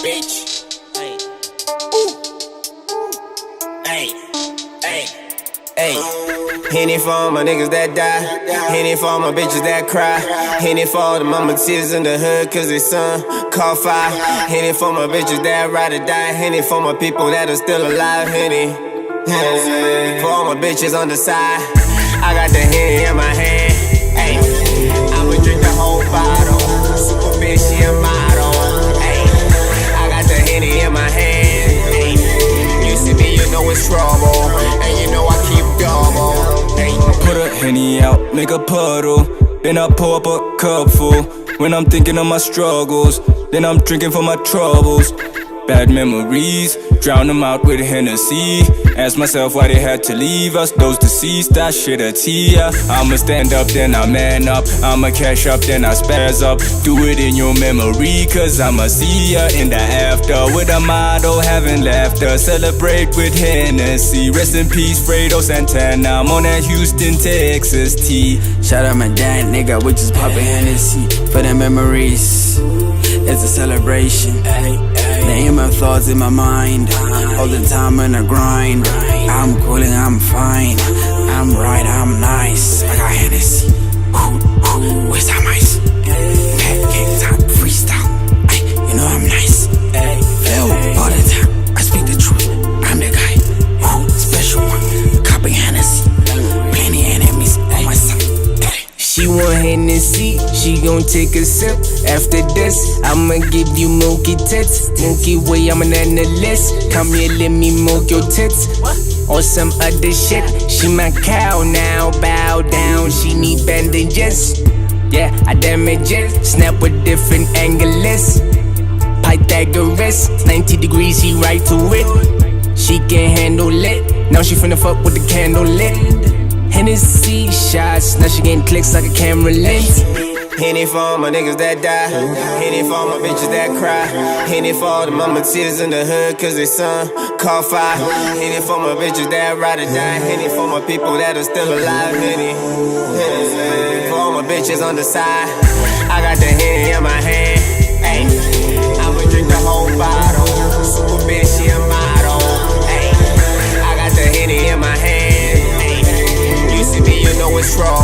Bitch. Henneigh for all my niggas that die. Henneigh for all my bitches that cry. Henneigh for all the mama tears in the hood cause their son caught fire. Henneigh for my bitches that ride or die. Henneigh for my people that are still alive. Henneigh for all my bitches on the side. I got the Henneigh in my hand. Ay, I'ma drink the whole bottle. Super bitch, she a model. Ay, I got the Henneigh in my hand. Ay, you see me, you know it's trouble. And you know I keep double. Put a Henneigh out, make a puddle. Then I pour up a cup full. When I'm thinking of my struggles, then I'm drinking for my troubles. Bad memories, drown them out with Hennessy. Ask myself why they had to leave us, those deceased, I shed a tear. I'ma stand up, then I man up. I'ma cash up, then I spaz up. Do it in your memory, cause I'ma see ya in the after. With a motto, having laughter. Celebrate with Hennessy. Rest in peace, Fredo Santana. I'm on that Houston, Texas tea. Shout out my dad, nigga, we just poppin' Hennessy for the memories. It's a celebration. The aim of thoughts in my mind, all the time in a grind. I'm cool and I'm fine. I'm right, I'm nice. I got Hennessy. Where's that mice? King time, freestyle. Ay, you know I'm nice. Feel all the time. I speak the truth. I'm the guy. Special one. Copying Hennessy. Plenty enemies on my side. She want Hennessy, she gon' take a sip. After this, I'ma give you milky tits. Milky way, I'm an analyst. Come here, let me milk your tits. Or some other shit. She my cow now, bow down. She need bandages. Yeah, I damage it. Snap with different angles. Pythagoras, 90 degrees, he right to it. She can handle it. Now she finna fuck with the candle lit. Hennessy shots, now she getting clicks like a camera lens. Henneigh for all my niggas that die. Henneigh for all my bitches that cry. Henneigh for all the mama tears in the hood cause their son caught fire. Henneigh for my bitches that ride or die. Henneigh for my people that are still alive. Henneigh for all my bitches on the side. I got the Henneigh in my hand. Ay, I'ma drink the whole bottle. Super bitch, she a model. Ay, I got the Henneigh in my hand. You see me, you know it's wrong.